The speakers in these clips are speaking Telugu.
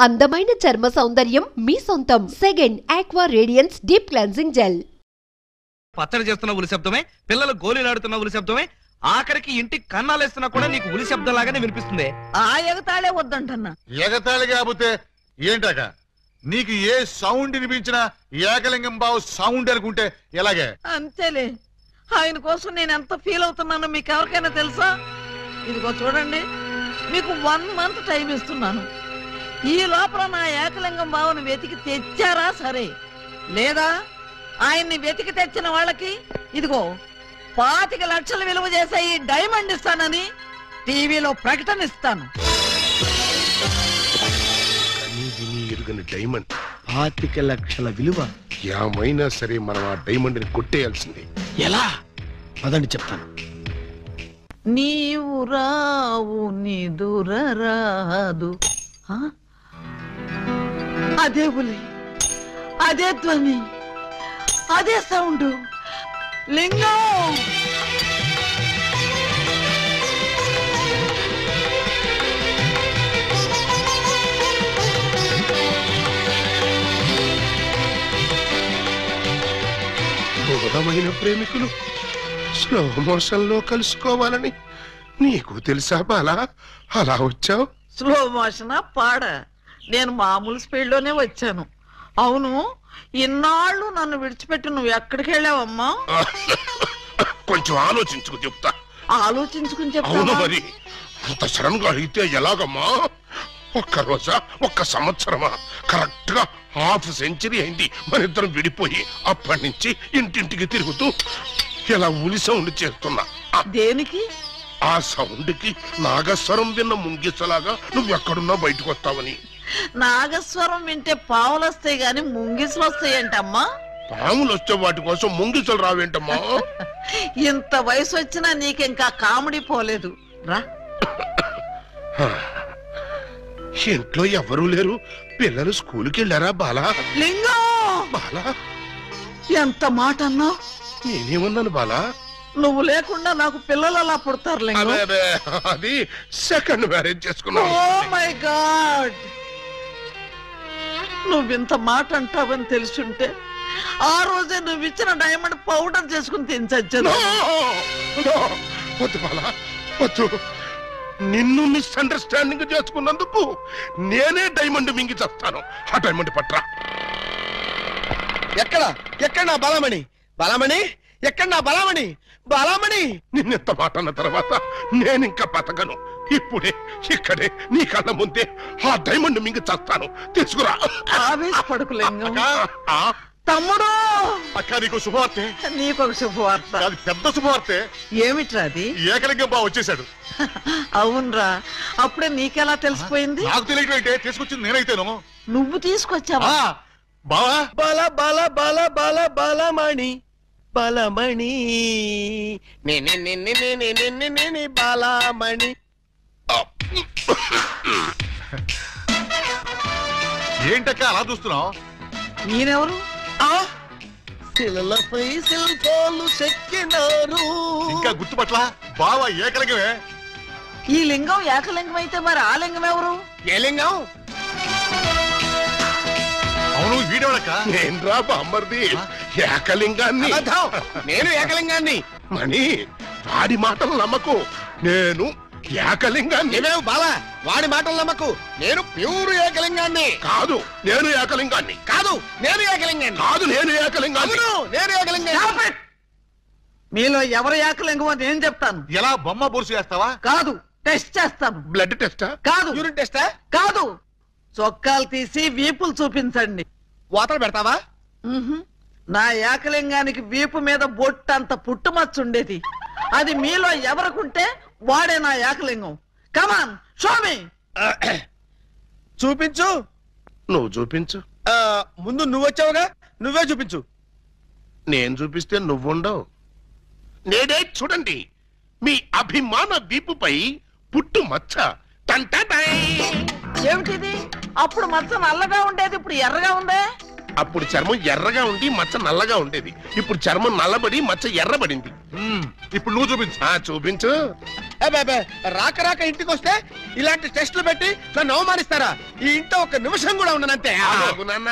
అందమైన చర్మ సౌందర్యం మీ సొంతం. Second aqua radiance deep cleansing gel. పచ్చడి చేస్తున్న ఉలి శబ్దమే, పిల్లలు గోలీలాడుతున్న ఉలి శబ్దమే, ఆఖరికి ఇంటి కన్నాలేస్తున్నా కూడా నీకు ఉలి శబ్దం లాగానే వినిపిస్తుంది. ఆ ఎగతాళే వద్దంటన్నా. ఎగతాళి కాకపోతే ఏంటక? నీకు ఏ సౌండ్ వినిపించినా ఏకలింగం బావు సౌండ్ అనుకుంటే ఎలాగే? అంతేలే, ఆయన కోసం నేను ఎంత ఫీల్ అవుతున్నానో మీకు ఎవరికైనా తెలుసా? ఇదిగో చూడండి, మీకు 1 month టైం ఇస్తున్నాను. ఈ లోపల నా ఏకలింగం బావును వెతికి తెచ్చారా సరే, లేదా ఆయన్ని వెతికి తెచ్చిన వాళ్ళకి ఇదిగో 25 లక్షలు విలువ చేసే ఈ డైమండ్ ఇస్తానని టీవీలో ప్రకటన ఇస్తాను. డైమండ్ 25 లక్షల విలువ. ఏమైనా సరే మనం ఆ డైమండ్ ని కొట్టేయాల్సిందే. ఎలా? అదండి చెప్తాను. నీవు రావు నిదురరాదు. అదే ఉలి, అదే ధ్వని, అదే సౌండ్. లింగం దూరమైన ప్రేమికులు స్లో మోషన్ లో కలుసుకోవాలని నీకు తెలుసా బాలా? అలా వచ్చావు. స్లో మోషన్ పాడ, నేను మామూలు స్పీడ్ లోనే వచ్చాను. అవును, ఇన్నాళ్ళు నన్ను విడిచిపెట్టి నువ్వు ఎక్కడికి వెళ్ళావమ్మా? కొంచెం ఆలోచించుకు చెప్తా. ఆలోచించుకుని అవును చెప్తా. మరి అంత సడన్ గా అడిగితే ఎలాగమ్మా? 1 రోజా 1 సంవత్సరమా? కరెక్ట్ గా ½ సెంచరీ అయింది మన ఇద్దరం విడిపోయి. అప్పటి నుంచి ఇంటింటికి తిరుగుతూ ఇలా ఉలి సౌండ్ చేస్తున్నా. దేనికి? ఆ సౌండ్ కి నాగస్వరం విన్న ముంగిసలాగా నువ్వెక్కడున్నా బయటకు వస్తావని. నాగస్వరం వింటే పావులు వస్తాయి గాని ముంగిసులు వస్తాయంటమ్మా. పాములు వచ్చే వాటి కోసం ముంగిసలు రావేంటమ్మా? ఇంత వయసు వచ్చినా నీకింకా కామెడీ పోలేదు రా. ఇంట్లో ఎవరూ లేరు, పిల్లలు స్కూల్కి వెళ్ళారా బాలా? లింగం, బాలా ఎంత మాట అన్నావు? నేనేమన్నాను బాలా? నువ్వు లేకుండా నాకు పిల్లలు అలా పుడతారు లింగం. అది సెకండ్ మ్యారేజ్ చేసుకున్నావు. ఓ మై గాడ్, నువ్వింత మాట అంటావని తెలుసుంటే ఆ రోజే నువ్వు ఇచ్చిన డైమండ్ పౌడర్ చేసుకుని తినచచ్చాను. వద్దు బాలా, వద్దు. నిన్ను మిస్అండర్స్టాండింగ్ చేసుకున్నందుకు నేనే డైమండ్ మింగి చేస్తాను. ఆ డైమండ్ పట్రా. ఎక్కడ నా బలమణి? బలమణి ఎక్కడ? నా బలమణి, బలమణి. నిన్నెంత మాట అన్న తర్వాత నేనింకా బతకను. ఇప్పుడే ఇక్కడే నీ కళ్ళ ముందే ఆ డైమండ్ మింగి చేస్తాను. తీసుకురా. ఆవేశపడకు లింగం. ఆ? తమ్ముడు, అక్క నీకు శుభవార్తె. నీకొక శుభవార్త. అది పెద్ద శుభవార్తె. ఏమిట్రా అది? ఏకలింగం బావ వచ్చేసాడు. అవునరా, అప్పుడే నీకెలా తెలిసిపోయింది? నాకు తెలియటం అయితే తీసుకొచ్చింది నేనైతేను. నువ్వు తీసుకొచ్చావా? బావా బల బల బల బల బలమణి, బలమణి నే బలమణి. ఏంటక్క అలా చూస్తున్నావు? నేనెవరు? శిలలపై శిల్పాలు చెక్కినారు. ఇంకా గుర్తుపట్ల? బావా ఏకలింగమే. ఈ లింగం ఏకలింగం అయితే మరి ఆ లింగం ఎవరు? ఏ లింగం? అవును, వీడెవడక్క? నేను రా బామ్మర్ది, ఏకలింగాన్ని. నేను ఏకలింగాన్ని. మణి, వాడి మాటలు నమ్మకు. నేను ఏకలింగాన్ని. నీవేం బాలా, వాడి మాటలు నమ్మకు. నేను ప్యూర్ ఏకలింగాన్ని. కాదు, నేను ఏకలింగాన్ని. కాదు, నేను ఏకలింగాన్ని. కాదు, నేను ఏకలింగాన్ని. అవును, నేను ఏకలింగాన్ని. Stop it! మీలో ఎవరు ఏకలింగం అని నేను చెప్తాను. ఎలా బొమ్మ బొరుసు చేస్తావా? కాదు, టెస్ట్ చేస్తాను. బ్లడ్ టెస్టా? కాదు, యూరిన్ టెస్టా? కాదు, చొక్కాలు తీసి వీపులు చూపించండి. వాతలు పెడతావా? నా ఏకలింగానికి వీపు మీద బొట్టంత పుట్టుమచ్చు ఉండేది. అది మీలో ఎవరికుంటే వాడే నా ఏకలింగం. కమాన్, షో మీ. చూపించు. నువ్వు చూపించు. ముందు నువ్వు వచ్చావుగా, నువ్వే చూపించు. నేను చూపిస్తే నువ్వుండవు. నేనే చూడండి, మీ అభిమాన వీపుపై పుట్టు మచ్చ. ఏమిటిది? అప్పుడు మచ్చ నల్లగా ఉండేది, ఇప్పుడు ఎర్రగా ఉందే. అప్పుడు చర్మం ఎర్రగా ఉండి మచ్చ నల్లగా ఉండేది. ఇప్పుడు చర్మం నల్లబడి మచ్చ ఎర్రబడింది. ఇప్పుడు నువ్వు చూపించు. చూపించు. రాక రాక ఇంటికి వస్తే ఇలాంటి టెస్టులు పెట్టి నన్ను అవమానిస్తారా? ఈ ఇంట్లో ఒక నిమిషం కూడా ఉండనంతే. నాన్న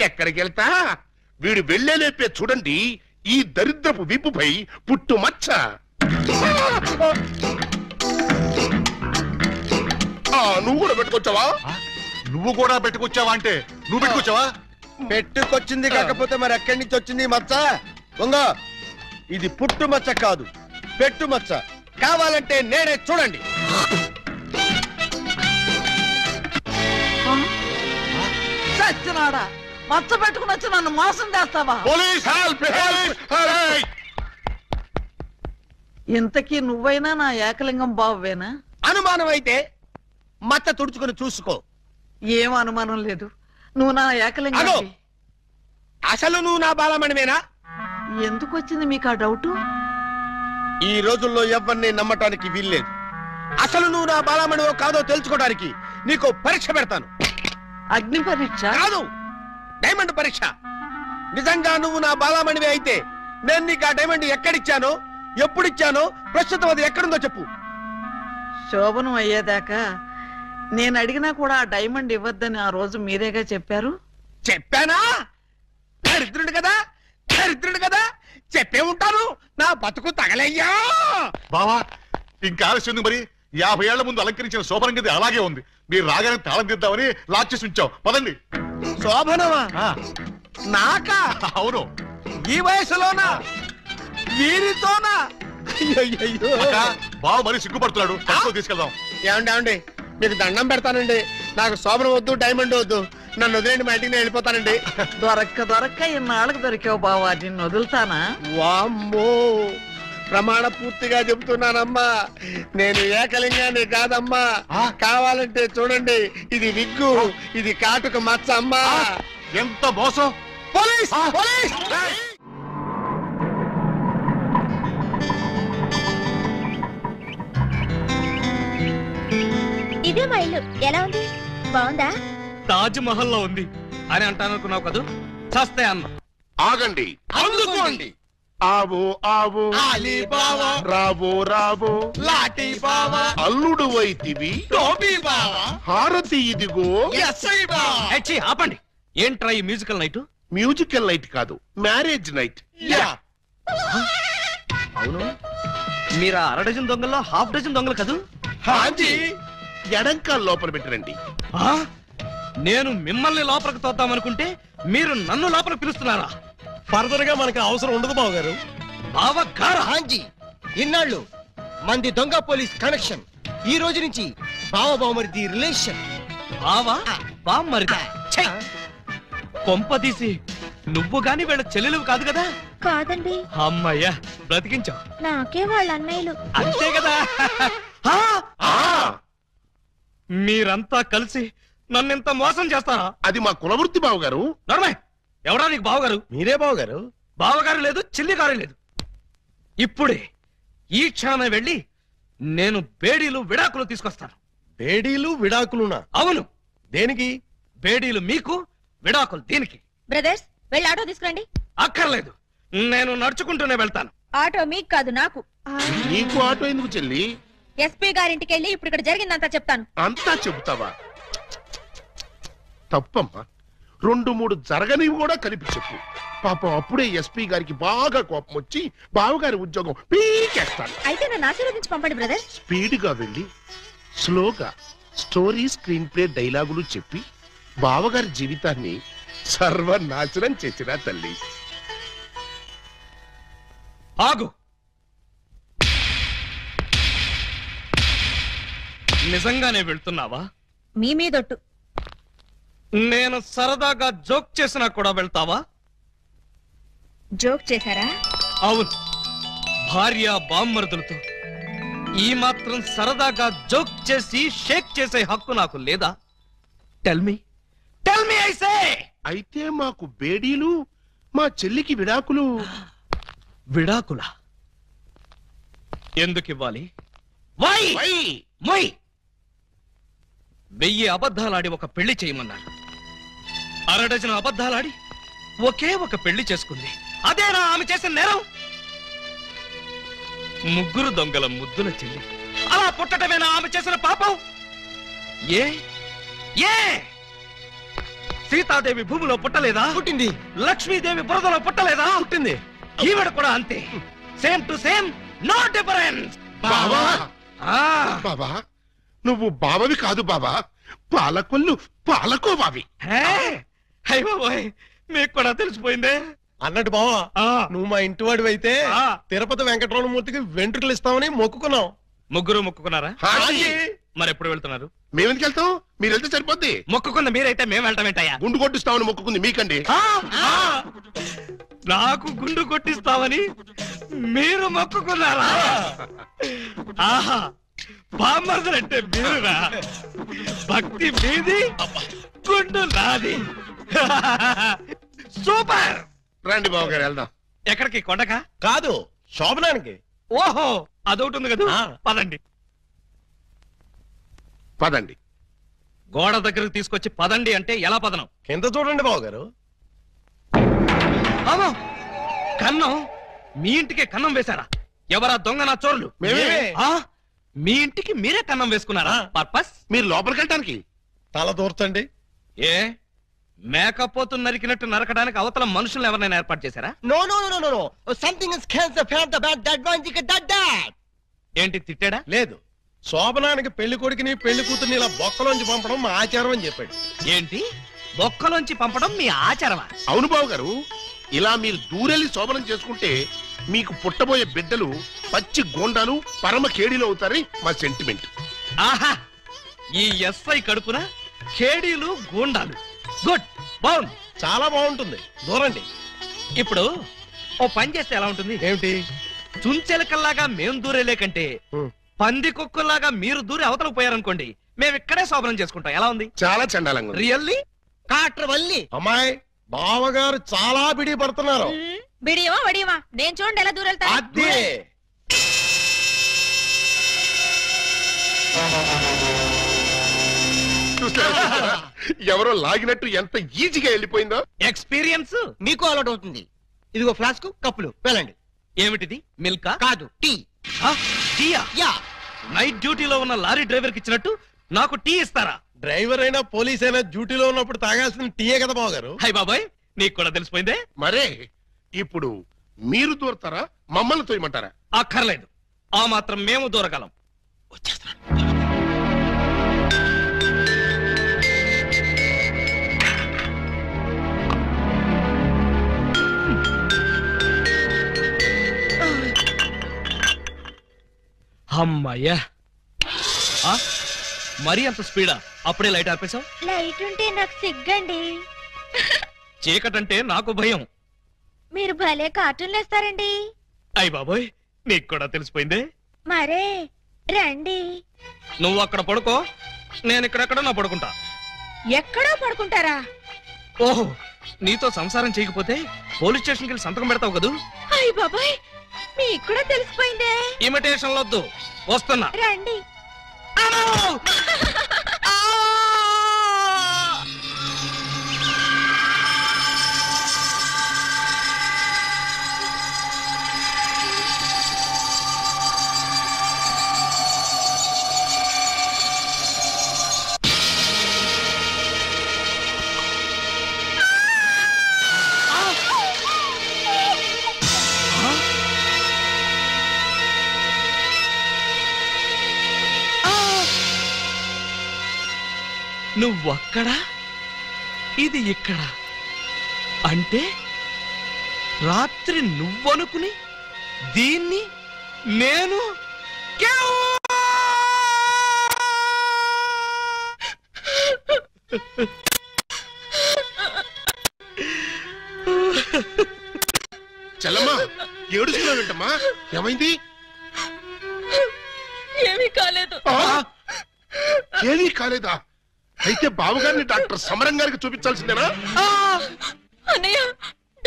ఎక్కడికి వెళ్తా? వీడు వెళ్ళేలేపే చూడండి ఈ దరిద్రపు విప్పుపై పుట్టు మచ్చ. నువ్వు కూడా పెట్టుకొచ్చావా? నువ్వు కూడా పెట్టుకొచ్చావా అంటే నువ్వు పెట్టుకొచ్చావా? పెట్టుకొచ్చింది కాకపోతే మరి ఎక్కడి నుంచి వచ్చింది మచ్చ? ఉంగో, ఇది పుట్టు మచ్చ కాదు, పెట్టు మచ్చ. కావాలంటే నేనే చూడండి. చచ్చినాడా, మచ్చ పెట్టుకుని వచ్చి నన్ను మోసం చేస్తావా? Police help! ఇంతకీ నువ్వైనా నా ఏకలింగం బావేనా? అనుమానం అయితే మచ్చ తుడుచుకుని చూసుకో. ఏం అనుమానం లేదు, నువ్వు నా ఏకలింగం. అసలు నువ్వు నా బాలమణివేనా? ఎందుకు వచ్చింది మీకు ఆ డౌట్? ఈ రోజుల్లో ఎవరిని నమ్మటానికి వీల్లేదు. అసలు నువ్వు నా బాలమణివో కాదో తెలుసుకోవడానికి నీకు పరీక్ష పెడతాను. అగ్ని పరీక్ష కాదు, డైమండ్ పరీక్ష. నిజంగా నువ్వు నా బాలమణివే అయితే నేను నీకు ఆ డైమండ్ ఎక్కడిచ్చానో, ఎప్పుడిచ్చానో, ప్రస్తుతం అది ఎక్కడుందో చెప్పు. శోభనం అయ్యేదాకా నేను అడిగినా కూడా ఆ డైమండ్ ఇవ్వద్దని ఆ రోజు మీరేగా చెప్పారు. చెప్పానా? దరిద్రుడు కదా, దరిద్రుడు కదా, చెప్పే ఉంటాను. నా బతుకు తగలయ్యా. బావా ఇంకా ఆలస్యం మరి. 50 ఏళ్ల ముందు అలంకరించిన శోభనం గది అలాగే ఉంది. మీరు రాగానే తాళం తీద్దామని లాక్ చేసి ఉంచాం. పదండి. శోభనమా? ఆ, నాకా? అవును. ఈ వయసులోనా? వీరితోనా? అయ్యయ్యో. అక్క, బావ మరీ సిగ్గుపడుతున్నాడు. తక్కువ తీసుకెళ్దాం. ఏమండి మీకు దండం పెడతానండి. నాకు శోభనం వద్దు, డైమండ్ వద్దు. నన్ను వదిలేండి, మా ఇంటికి నేను వెళ్ళిపోతానండి. దొరక్క ఇన్నాళ్ళకు దొరికావు బావా, నిన్ను వదులుతానా? వామ్మో, ప్రమాణ పూర్తిగా చెబుతున్నానమ్మా, నేను ఏకలింగాన్ని కాదమ్మా. కావాలంటే చూడండి, ఇది విగ్గు, ఇది కాటుక మచ్చ అమ్మా. ఎంత మోసం! పోలీస్! పోలీస్! ఇదే మా ఇల్లు. ఎలా ఉంది? బాగుందా? తాజ్ మహల్ లో ఉంది అని అంటాననుకున్నావు కదూ? చస్తే అన్న. ఆగండి, అందుకోండి. ఆవో ఆవో అలీబాబా, రావో రావో లాఠీ బావా, అల్లుడు వైతివి టోపీ బావా, హారతి ఇదిగో. ఎస్ఐ బావా. ఏచ్చి, ఆపండి. ఏంట్రా ఈ మ్యూజికల్ నైట్? మ్యూజికల్ నైట్ కాదు, మ్యారేజ్ నైట్. యా. అవును, మీరు 1/2 డజన్ దొంగల్లో 1/2 డజన్ దొంగలు కదూ? హాజీ. ఎడంకాల్ లోపల పెట్టరండి. ఆ? నేను మిమ్మల్ని లోపలికి తోద్దామనుకుంటే మీరు నన్ను లోపలికి పిలుస్తున్నారా? ఫర్దర్ గా మనకి అవసరం ఉండదు బావగారు. బావగారా? హాంజీ, ఇన్నాళ్ళు మంది దొంగ పోలీస్ కనెక్షన్, ఈ రోజు నుంచి బావ బావమరిది రిలేషన్. బావా బామ్మరిదా? ఛై! కొంపదీసి నువ్వు గాని వీళ్ళ చెల్లెలు కాదు కదా? కాదండి, అమ్మయ్యా, బ్రతికించావు. నాకే వాళ్ళ అన్నయ్యలు. అంతే కదా? ఆ! మీరంతా కలిసి నన్నింత మోసం చేస్తారా? అది మా కులవృత్తి బావగారు. నర్మయ్, ఎవడా నీకు బావగారు? మీరే బావగారు. బావగారు లేదు, చిల్లిగారు లేదు. ఇప్పుడే ఈ క్షణమే వెళ్ళి నేను బేడీలు విడాకులు తీసుకొస్తాను. బేడీలు విడాకులునా? అవును. దేనికి? బేడీలు మీకు, విడాకులు దీనికి. బ్రదర్స్, వెళ్ళి ఆటో తీసుకురండి. అక్కర్లేదు, నేను నడుచుకుంటూనే వెళ్తాను. ఆటో మీకు కాదు, నాకు. నీకు ఆటో ఎందుకు చెల్లి? ఎస్పీ గారింటికి వెళ్ళి ఇప్పుడు ఇక్కడ జరిగిందంతా చెప్తాను. అంతా చెబుతావా? తప్పమ్మా, 2-3 జరగనివి కూడా కలిపి చెప్పు. పాపం అప్పుడే ఎస్పీ గారికి బాగా కోపం వచ్చి బావగారి ఉద్యోగం పీకేస్తాడు. అయితే నన్ను ఆశీర్వదించి పంపండి బ్రదర్. స్పీడ్ గా వెళ్ళి స్లోగా స్టోరీ, స్క్రీన్ ప్లే, డైలాగులు చెప్పి బావగారి జీవితాన్ని సర్వనాశనం చేసిన తల్లి. ఆగు. నిజంగానే వెళ్తున్నావా? మీ మీదొట్టు. నేను సరదాగా జోక్ చేసినా కూడా వెళ్తావా? జోక్ చేశారా? అవును, భార్య బామ్మరుదులతో ఈ మాత్రం సరదాగా జోక్ చేసి షేక్ చేసే హక్కు నాకు లేదా? Tell me I say. అయితే మాకు బేడీలు, మా చెల్లికి విడాకులు. విడాకులా? ఎందుకు ఇవ్వాలి? వై? మొయ్. 1000 అబద్ధాలాడి ఒక పెళ్లి చేయమన్నారు. 1/2 డజన్ అబద్ధాలాడి ఒకే ఒక పెళ్లి చేసుకుంది. అదేనా ఆమె చేసిన నేరం? 3 దొంగల ముద్దుల చెల్లి అలా పుట్టటమేనా ఆమె చేసిన పాపం? ఏ ఏ సీతాదేవి భూమిలో పుట్టలేదా? పుట్టింది. లక్ష్మీదేవి బురదలో పుట్టలేదా? పుట్టింది. ఈవిడ కూడా అంతే. Same to same, no difference. బావా బాబా, నువ్వు బావవి కాదు బాబా, పాలకొల్లు పాలకోబావి. మీకు కూడా తెలిసిపోయిందే. అన్నట్టు బావా, నువ్వు మా ఇంటి వాడివి అయితే తిరుపతి వెంకటరమణమూర్తికి వెంట్రుకలు ఇస్తామని మొక్కుకున్నాం. ముగ్గురు మొక్కుకున్నారా? హాజీ. మరి ఎప్పుడు వెళ్తున్నారు? మేమెందుకు వెళ్తాం? మీరు వెళ్తే సరిపోద్ది. మొక్కుకున్న మీరైతే మేము వెళ్ళటం ఏంటయ్యా? గుండు కొట్టిస్తామని మొక్కుకుంది మీకండి. నాకు గుండు కొట్టిస్తామని మీరు మొక్కుకున్నారా? ఆహా, బామ్మర్దులంటే మీరురా. భక్తి మీది, గుండు నాది. సూపర్. రండి బావ గారు వెళ్దాం. ఎక్కడికి? కొండక కాదు, శోభనానికి. ఓహో, అదొకటి ఉంది కదా. పదండి. పదండి. గోడ దగ్గరకు తీసుకొచ్చి పదండి అంటే ఎలా పదనం? కింద చూడండి బావగారు. అవును, కన్నం. మీ ఇంటికి కన్నం వేశారా? ఎవరా దొంగ నా చోర్లు? మేమే. మీ ఇంటికి మీరే కన్నం వేసుకున్నారా? పర్పస్? మీరు లోపలికి వెళ్ళటానికి. తల దూర్చండి. ఏ మేకపోతు నరికినట్టు నరకడానికి అవతల మనుషులను ఎవరైనా ఏర్పాటు చేశారా? No. Something is cancer found about that one. You can that. ఏంటి తిట్టాడా? లేదు, శోభనానికి పెళ్లి కొడుకుని పెళ్లి కూతుర్ని ఇలా బొక్కలోంచి పంపడం మా ఆచారం అని చెప్పాడు. ఏంటి బొక్కలోంచి పంపడం మీ ఆచారమా? అవును బావ గారు, ఇలా మీరు దూరెళ్ళి శోభనం చేసుకుంటే మీకు పుట్టబోయే బిడ్డలు పచ్చి గోండాలు పరమ కేడీలు అవుతారని మా సెంటిమెంట్. ఆహా, ఈ ఎస్ఐ కడుపున ఖేడీలు గూండాలు. గుడ్, బాగుంది, చాలా బాగుంటుంది. దూరండి. ఇప్పుడు ఓ పని చేస్తే ఎలా ఉంటుంది? ఏమిటి? చుంచెలకల్లాగా మేం దూరేలే కంటే పంది కుక్కల్లాగా మీరు దూరి అవతలకు పోయారనుకోండి, మేము ఇక్కడే శోభనం చేసుకుంటాం. ఎలా ఉంది? చాలా చండాలంగా ఉంది. రియల్లీ? Carter Valli. అమ్మాయి, బావగారు చాలా బిడి పడుతున్నారు. బిడియమా వడియమా నేను చూడండి ఎలా దూరెళ్తా. అదే చూసారా? ఎవరో లాగినట్టు ఎంత ఈజీగా వెళ్ళిపోయిందో. ఎక్స్పీరియన్స్ మీకు అలవాటు అవుతుంది. ఇదిగో ఫ్లాస్క్, కప్పులు, వెళ్ళండి. ఏమిటిది? మిల్కా? కాదు, టీ. టీయా? యా. నైట్ డ్యూటీలో ఉన్న లారీ డ్రైవర్ కి ఇచ్చినట్టు నాకు టీ ఇస్తారా? డ్రైవర్ అయినా పోలీస్ అయినా డ్యూటీలో ఉన్నప్పుడు తాగాల్సిన టీయే కదా బావగారు. హై బాబాయ్, నీకు కూడా తెలిసిపోయిందే. మరే ఇప్పుడు మీరు దూరతారా, మమ్మల్ని తోయమంటారా? అక్కర్లేదు, ఆ మాత్రం మేము దూరగలం. అమ్మయ్యా, మరీ అంత స్పీడా? అప్పుడే లైట్ ఆపేశావు? లైట్ ఉంటే నాకు సిగ్గండి. చీకటంటే నాకు భయం. మీరు భలే కార్టూన్లు వేస్తారండి. అయ్ బాబోయ్, నీకు కూడా తెలిసిపోయిందే. మరే రండి. నువ్వు అక్కడ పడుకో, నేను ఇక్కడెక్కడ నా పడుకుంటా. ఎక్కడో పడుకుంటారా? ఓహో, నీతో సంసారం చేయకపోతే పోలీస్ స్టేషన్కి వెళ్ళి సంతకం పెడతావు కదూ. అయ్య బాబాయ్, మీకు కూడా తెలిసిపోయిందే. ఇమిటేషన్ వద్దు, వస్తున్నా. రండి. నువ్వక్కడ, ఇది ఇక్కడ. అంటే రాత్రి నువ్వనుకుని దీన్ని నేను చెల్లమ్మా, ఏడుస్తున్నావేంటమ్మా? ఏమైంది? ఏమీ కాలేదు. ఏమీ కాలేదా? అయితే బావగారిని డాక్టర్ సమరం గారికి చూపించాల్సిందేనా? అన్నయ్య,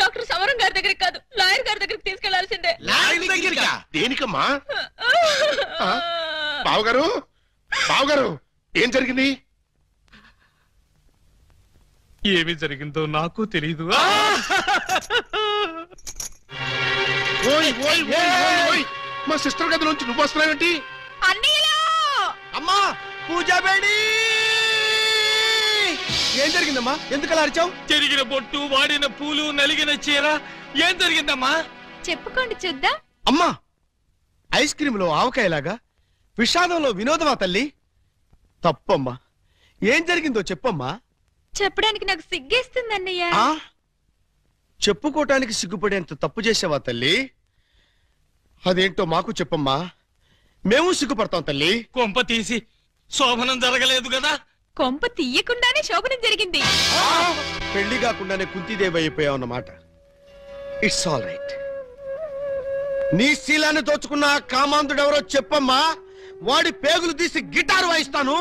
డాక్టర్ సమరం గారి దగ్గరికి కాదు, లాయర్ గారి దగ్గరికి తీసుకెళ్లాల్సిందే. దేనికమ్మా? బావగారు, బావగారు, ఏం జరిగింది? ఏమి జరిగిందో నాకు తెలీదు. ఓయ్ ఓయ్ ఓయ్ ఓయ్ ఓయ్, మా సిస్టర్ గదిలోంచి నువ్వు వస్తున్నావేంటి? అన్నయ్యలా అమ్మా పూజ బేడి ఏం జరిగిందమ్మా? ఎందుకు అలా అరిచావు? చెరిగిన బొట్టు, వాడిన పూలు, నలిగిన చీర. ఏం జరిగిందమ్మా? చెప్పుకోండి చూద్దాం. అమ్మా ఐస్ క్రీమ్ లో ఆవకాయలాగా విషాదంలో వినోదమా తల్లి? తప్పమ్మా. ఏం జరిగిందో చెప్పమ్మా. చెప్పడానికి నాకు సిగ్గేస్తుంది అన్నయ్య. చెప్పుకోటానికి సిగ్గుపడేంత తప్పు చేసావా తల్లి? అదేంటో మాకు చెప్పమ్మా, మేము సిగ్గుపడతాం తల్లి. కొంప తీసి శోభనం జరగలేదు కదా? కొంప తీయకుండానే శోభనం జరిగింది. పెళ్లి కాకుండానే కుంతిదేవి అయిపోయావన్నమాట. It's all right. నీ శీలాన్ని దోచుకున్న కామాంధుడెవరో చెప్పమ్మా. వాడి పేగులు తీసి గిటారు వాయిస్తాను.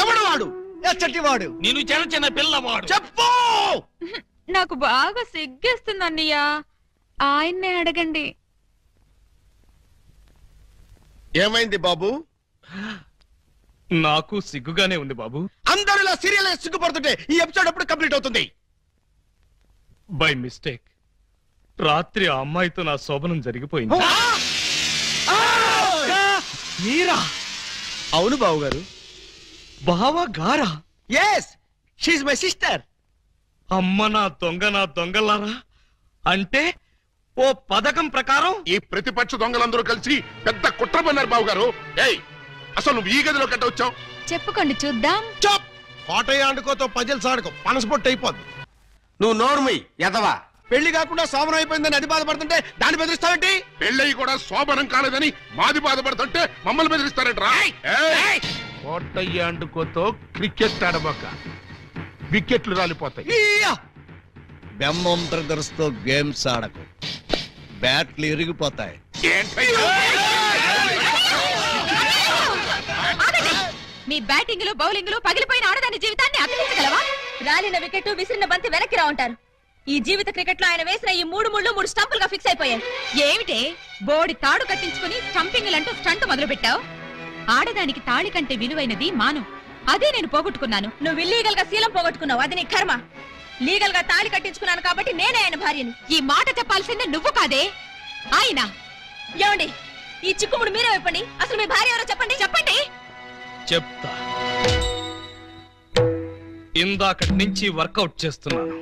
ఎవడు వాడు? ఎచ్చటి వాడు? నేను చిన్న చిన్న పిల్లవాడు. చెప్పు. నాకు బాగా సిగ్గేస్తుంది అన్నయ్య, ఆయన్నే అడగండి. ఏమైంది బాబు? నాకు సిగ్గుగానే ఉంది బాబు. అందరూ ఇలా సీరియల్ సిగ్గుపడుతుంటే ఈ ఎపిసోడ్ ఎప్పుడు కంప్లీట్ అవుతుంది? బై మిస్టేక్ రాత్రి ఆ అమ్మాయితో నా శోభనం జరిగిపోయింది. మీరా? అవును బాబు గారు. బావా గారా? Yes, she my sister. అమ్మ నా దొంగలారా. అంటే ఓ పథకం ప్రకారం ఈ ప్రతిపక్ష దొంగలందరూ కలిసి పెద్ద కుట్ర పన్నారు బాబు గారు. ఏయ్, అసలు నువ్వు ఈ గదిలో కట్ట వచ్చావు? చెప్పుకోండి చూద్దాం. చాప్. కోటయ్య ఆడుకోతో పజల్స్ ఆడుకో, పనసపొట్టు అయిపోద్ది. నువ్వు నోర్మి ఎదవా. పెళ్లి కాకుండా శోభనం అయిపోయిందని అది బాధపడుతుంటే దాన్ని బెదిరిస్తావేంటి? పెళ్ళయి కూడా శోభనం కాలేదని మాది బాధపడుతుంటే మమ్మల్ని బెదిరిస్తారంటరా? కోటయ్య అండుకోతో క్రికెట్ ఆడబోక, వికెట్లు రాలిపోతాయి. బెమ్మం బ్రదర్స్ తో గేమ్స్ ఆడకు, బ్యాట్లు ఇరిగిపోతాయి. మీ బ్యాటింగ్ లో బౌలింగ్ లో పగిలిపోయిన ఆడదాని జీవితాన్ని అతికించగలవా? రాలిన వికెట్, విసిరిన బంతి వెనక్కి రా ఉంటారు. ఈ జీవిత క్రికెట్ లో ఆయన వేసిన ఈ 3 ముళ్ళు 3 స్టంపులుగా ఫిక్స్ అయిపోయాయి. ఏమిటే బోడి తాడు కట్టించుకుని స్టంపింగ్ అంటూ స్టంట్ మొదలు పెట్టావు? ఆడదానికి తాళి కంటే విలువైనది మాను. అదే నేను పోగొట్టుకున్నాను. నువ్వు ఇల్లీగల్ గా శీలం పోగొట్టుకున్నావు, అది నీ కర్మ. లీగల్ గా తాళి కట్టించుకున్నాను కాబట్టి నేనే ఆయన భార్యను. ఈ మాట చెప్పాల్సిందే నువ్వు కాదే ఆయన. ఏమండి, ఈ చిక్కుముడు మీరే చెప్పండి. అసలు మీ భార్య ఎవరో చెప్పండి. చెప్పండి. చెప్తా. ఇందాకటి నుంచి వర్కౌట్ చేస్తున్నాను.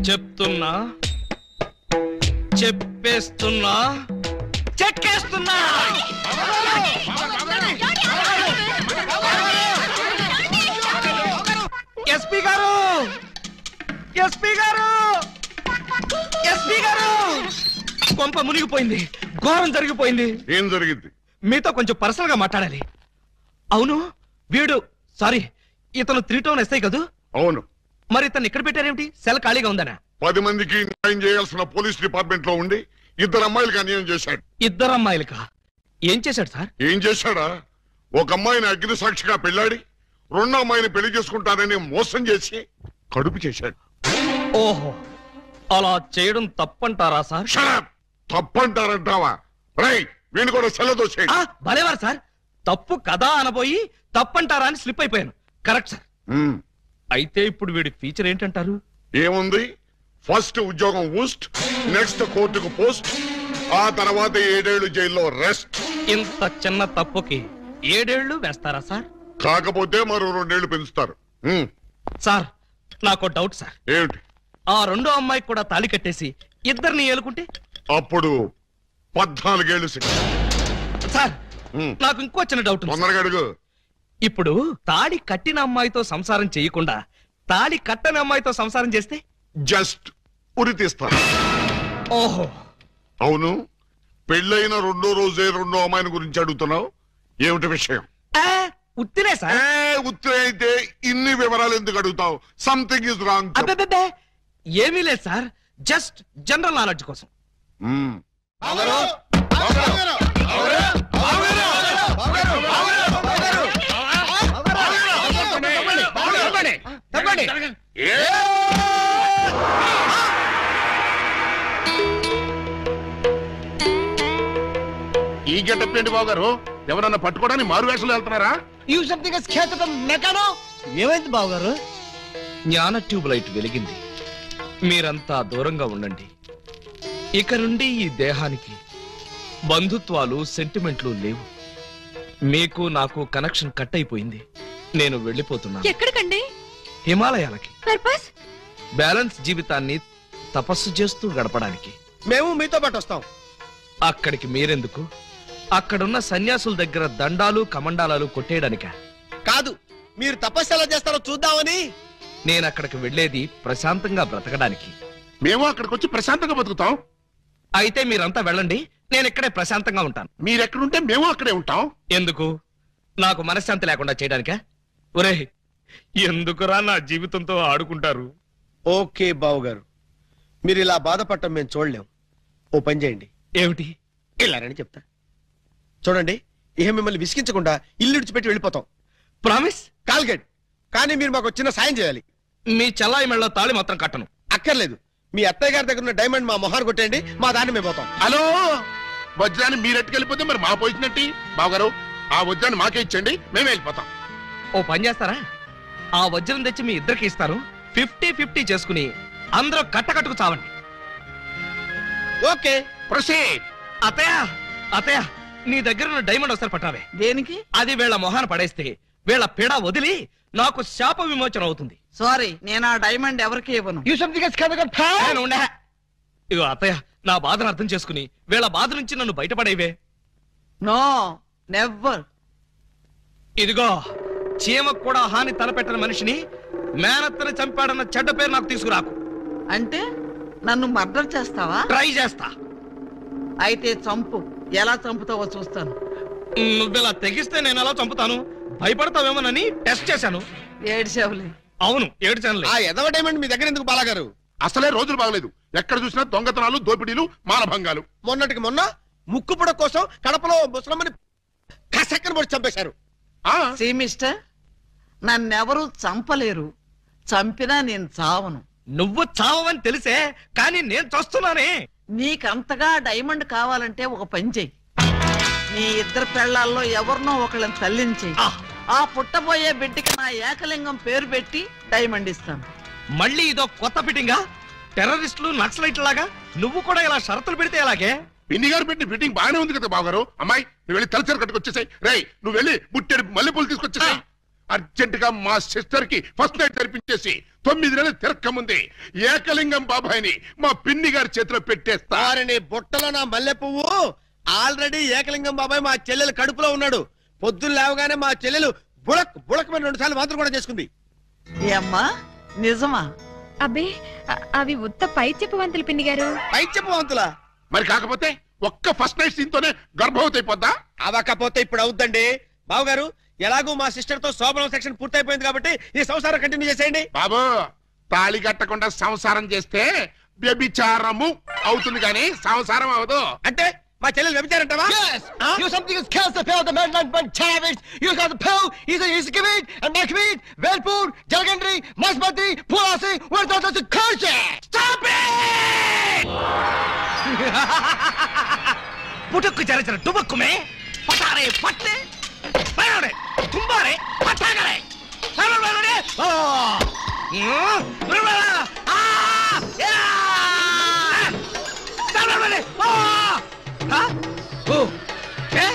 చెప్తున్నా, చెప్పేస్తున్నా, చెక్కేస్తున్నా. ఎస్పీ గారు, ఎస్పీ గారు, ఎస్పీ గారు, కొంప మునిగిపోయింది, ఘోరం జరిగిపోయింది. ఏం జరిగింది? మీతో కొంచెం పర్సనల్ గా మాట్లాడాలి. అవును, వీడు సారీ ఇతను 3 టౌన్ ఎస్ఐ కదూ? అవును. మరి ఇతను ఇక్కడ పెట్టారేమిటి? సెల్ ఖాళీగా ఉందనా? 10 మందికి న్యాయం చేయాల్సిన పోలీస్ డిపార్ట్మెంట్ లో ఉండి 2 అమ్మాయిలకు అన్యాయం చేశాడు. 2 అమ్మాయిలకా? ఏం చేశాడు సార్? ఏం చేశాడా? ఒక అమ్మాయిని అగ్ని సాక్షిగా పెళ్ళాడి 2వ అమ్మాయిని పెళ్లి చేసుకుంటానని మోసం చేసి కడుపు చేశాడు. ఓహో, అలా చేయడం తప్పంటారా సార్? తప్పంటారంటావా? రై, వీణు కూడా సెల్లదోసేయండి. భలేవారు సార్, తప్పు కదా అనబోయి తప్పంటారా అని స్లిప్ అయిపోయాను. Correct sir. అయితే ఇప్పుడు వీడి ఫీచర్ ఏంటంటారు? ఏముంది? ఫస్ట్ ఉద్యోగం ఊస్ట్, నెక్స్ట్ కోర్టుకు పోస్ట్, ఆ తర్వాత 7 ఏళ్లు జైల్లో రెస్ట్. ఇంత చిన్న తప్పుకి 7 ఏళ్లు వేస్తారా సార్? కాకపోతే మరో 2 ఏళ్లు పెంచుతారు. సార్, నాకు డౌట్ సార్. ఏమిటి? ఆ 2వ అమ్మాయికి కూడా తాళి కట్టేసి 2ని ఏలుకుంటే అప్పుడు 14 ఏళ్లు శిక్ష. సార్, నాకు ఇంకో చిన్న డౌట్. తొందరగా అడుగు. ఇప్పుడు తాళి కట్టిన అమ్మాయితో సంసారం చేయకుండా తాళి కట్టని అమ్మాయితో సంసారం చేస్తే జస్ట్ ఉరి తీస్తారు. ఓహో, అవును. పెళ్ళైన 2వ రోజే 2వ అమ్మాయిని గురించి అడుగుతున్నావు. ఏమిటి విషయం? ఉత్తినే సార్. ఉత్తరే అయితే ఇన్ని వివరాలు ఎందుకు అడుగుతావు? Something is wrong. అబ్బే, ఏమీ లేదు సార్, జస్ట్ జనరల్ నాలెడ్జ్ కోసం. ఈ గెటప్ ఏంటి బాబు గారు? ఎవరన్నా పట్టుకోవడానికి మారు వేషాలు వెళ్తున్నారా? ఏమైంది బాబు గారు? జ్ఞాన ట్యూబ్ లైట్ వెలిగింది. మీరంతా దూరంగా ఉండండి. ఇక నుండి ఈ దేహానికి బంధుత్వాలు, సెంటిమెంట్లు లేవు. మీకు నాకు కనెక్షన్ కట్ అయిపోయింది. నేను వెళ్ళిపోతున్నాను. ఎక్కడికండి? హిమాలయాలకి. పర్పస్? బ్యాలెన్స్ జీవితాన్ని తపస్సు చేస్తూ గడపడానికి. మేము మీతో పాటు వస్తాం. అక్కడికి మీరెందుకు? అక్కడున్న సన్యాసుల దగ్గర దండాలు కమండాలాలు కొట్టేయడానిక? కాదు, మీరు తపస్సు ఎలా చేస్తారో చూద్దామని. నేను అక్కడికి వెళ్ళేది ప్రశాంతంగా బ్రతకడానికి. మేము అక్కడికి వచ్చి ప్రశాంతంగా బతుకుతాం. అయితే మీరంతా వెళ్ళండి, నేను ఇక్కడే ప్రశాంతంగా ఉంటాను. మీరెక్కడుంటే మేము అక్కడే ఉంటాం. ఎందుకు? నాకు మనశ్శాంతి లేకుండా చేయడానికా? ఒరే, ఎందుకురా నా జీవితంతో ఆడుకుంటారు? ఓకే బావగారు, మీరు ఇలా బాధపడటం మేము చూడలేం. ఓ పని చేయండి. ఏమిటి? వెళ్ళారని చెప్తా. చూడండి, ఇహ మిమ్మల్ని విసిగించకుండా ఇల్లు విడిచిపెట్టి వెళ్ళిపోతాం. ప్రామిస్? కాల్గెట్. కానీ మీరు మాకు చిన్న సాయం చేయాలి. మీ చల్లాయి మెళ్ళ తాళి మాత్రం కట్టను. అక్కర్లేదు, మీ అత్తయ్య గారి దగ్గర ఉన్న డైమండ్ మా మొహాన్ని కొట్టేయండి, మా దాన్ని మేము పోతాం. హలో, వజ్రాన్ని మీరెట్టుకెళ్ళిపోతే మరి మా పోయినట్టి. బావగారు, ఆ వజ్రాన్ని మాకే ఇచ్చండి, మేమే వెళ్ళిపోతాం. ఓ పని చేస్తారా? ఆ వజ్రం తెచ్చి మీ ఇద్దరికి ఇస్తారు. 50-50 చేసుకుని అందరూ కట్టకట్టుకు చావండి. Okay, proceed. అత్తయ్య, అత్తయ్య, నీ దగ్గర ఉన్న డైమండ్ ఒకసారి పట్టావే. దేనికి? అది వీళ్ళ మొహాన్ని పడేస్తే వీళ్ళ పీడ వదిలి నాకు శాప విమోచన అవుతుంది. సారీ, నేను ఆ డైమండ్ ఎవరికి ఇవ్వను. నేను ఉండే. ఇగో అత్తయ్య, నా బాధను అర్థం చేసుకుని వీళ్ళ బాధ నుంచి నన్ను బయటపడేవే. No, never. ఇదిగో, చీమకు కూడా హాని తలపెట్టని మనిషిని మేనత్తని చంపాడన్న చెడ్డ పేరు నాకు తీసుకురాకు. అంటే నన్ను మర్డర్ చేస్తావా? ట్రై చేస్తా. అయితే చంపు. ఎలా చంపుతావో చూస్తాను. నువ్వెలా తెగిస్తే నేను ఎలా చంపుతాను? భయపడతావేమోనని టెస్ట్ చేశాను. ఏడ్చావులే. అవును, ఏడ్చానులే. ఆ ఎదవ డైమండ్ మీ దగ్గర ఎందుకు బాలాగారు? అసలే రోజులు బాగలేదు. ఎక్కడ చూసినా దొంగతనాలు, దోపిడీలు, మానభంగాలు. మొన్నటికి మొన్న ముక్కు పుడ కోసం కడపలో ముసలమ్మని కసక్కన పొడి చంపేశారు. సీ మిస్టర్, నన్నెవరూ చంపలేరు. చంపినా నేను చావను. నువ్వు చావని తెలిసే, కానీ నేను చస్తున్నానే. నీకంతగా డైమండ్ కావాలంటే ఒక పని చెయ్యి. నీ ఇద్దరు పెళ్లాల్లో ఎవరినో ఒకళ్ళని తల్లించేయి. ఆ పుట్టబోయే బిడ్డకి నా ఏకలింగం పేరు పెట్టి డైమండ్ ఇస్తాను. మళ్ళీ ఇదో కొత్త ఫిట్టింగా? టెర్రరిస్టులు, నక్సలైట్ లాగా నువ్వు కూడా ఇలా షరతులు పెడితే ఎలాగే? పిన్ని గారు పెట్టిన ఫిట్టింగ్ బాగానే ఉంది కదా బావగారు. అమ్మాయి, నువ్వు వెళ్ళి తలచరు కట్టుకొచ్చేసాయి. రేయ్, నువ్వు వెళ్ళి బుట్టెడు మల్లెపూలు తీసుకొచ్చేసాయి. అర్జెంట్ గా మా సిస్టర్ కి ఫస్ట్ నైట్ తెరిపించేసి 9 నెలలు తిరక్కముంది ఏకలింగం బాబాయిని మా పిన్ని గారి చేతిలో పెట్టేస్తా. వారిని బుట్టలో నా మల్లె పువ్వు. ఆల్రెడీ ఏకలింగం బాబాయ్ మా చెల్లెలు కడుపులో ఉన్నాడు. పొద్దున్న లేవగానే మా చెల్లెలు బుడక్ బుడకమైన 2 సార్లు మాత్రం కూడా చేసుకుంది. ఏమ్మా, నిజమా? అబ్బే, అవి ఉత్త పై చెప్పు వంతులు పిన్ని గారు. పై చెప్పు వంతులా? మరి కాకపోతే ఒక్క ఫస్ట్ నైట్ సీన్ తోనే గర్భవతి అయిపోద్దా? అవకపోతే ఇప్పుడు అవుద్దండి. బావగారు, ఎలాగూ మా సిస్టర్ తో శోభనం సెక్షన్ పూర్తయిపోయింది కాబట్టి ఈ సంసారం కంటిన్యూ చేసేయండి. బాబు, తాళి కట్టకుండా సంసారం చేస్తే వ్యభిచారము అవుతుంది కానీ సంసారం అవదు. అంటే మా చెల్లెలు వ్యభిచారంటావా? Yes! You something is cancer pill, the man like one Chavez. You got the pill, he's Kavit, and Makavit, Velpur, Jalgandri, Masbati, Pulasi, where's all the curse? Stop it! पुटक चरचर डुबक में पटारे पट्टे बरोड़े तुम्बारे पटागरे बरोड़ बरोड़े ओ बरोड़ आ या बरोड़ बरोड़े ओ हां ओ ए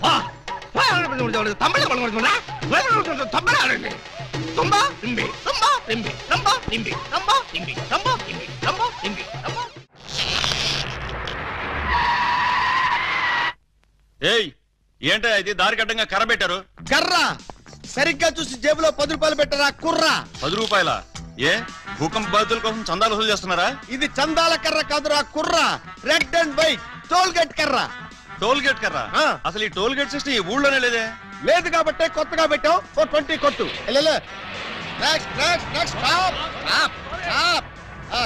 आ बरोड़ तमिल बरोड़ बरोड़ तमिल आड़े तुम्बा तिंबी तुम्बा तिंबी तुम्बा तिंबी तुम्बा तिंबी तुम्बा तिंबी तुम्बा तिंबी तुम्बा ఏయ్, ఏంటో ఇది దారి కట్టంగా కర్ర పెట్టారు? కర్ర సరిగ్గా చూసి జేబులో 10 రూపాయలు పెట్టరా కుర్రా. 10 రూపాయల? ఏ భూకంప బాధితుల కోసం చందాలు వసూలు చేస్తున్నారా? ఇది చందాల కర్ర కాదురా కుర్రా, red and white toll gate కర్ర. టోల్ గేట్ కర్ర? అసలు ఈ టోల్ గేట్ సిస్టమ్ ఈ ఊళ్ళోనే లేదే. లేదు కాబట్టి కొత్తగా పెట్టాం. 20 కొట్టు. Next next next stop stop stop.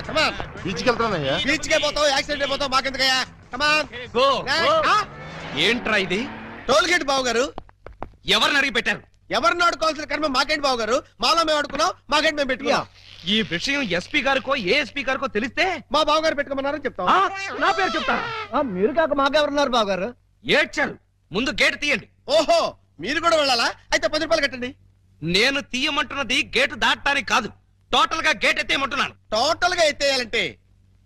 Come on. బీచ్కి వెళ్తానయ్యా. బీచ్కే పోతావు, యాక్సిడెంట్ అయిపోతావు, మాకెందుకయ్యా? Come on go. గో. ఏంట్రా ఇది? టోల్ గేట్ బావగారు. ఎవరిని అడిగి పెట్టారు? ఎవరిని ఆడుకోవాల్సిన కర్మ మాకేంటి బావగారు? మాలో మేము ఆడుకున్నాం, మాకేంటి మేము పెట్టుకున్నాం. ఈ విషయం ఎస్పీ గారికో ఏఎస్పీ గారికో తెలిస్తే మా బావగారు పెట్టుకోమన్నారని చెప్తాం. నా పేరు చెప్తారా? మీరు కాక మాకెవరున్నారు బావగారు? ఏడ్చారు. ముందు గేటు తీయండి. ఓహో, మీరు కూడా వెళ్ళాలా? అయితే 10 రూపాయలు కట్టండి. నేను తీయమంటున్నది గేటు దాటడానికి కాదు, టోటల్ గా గేట్ ఎత్తేయమంటున్నాను. టోటల్ గా ఎత్తేయాలంటే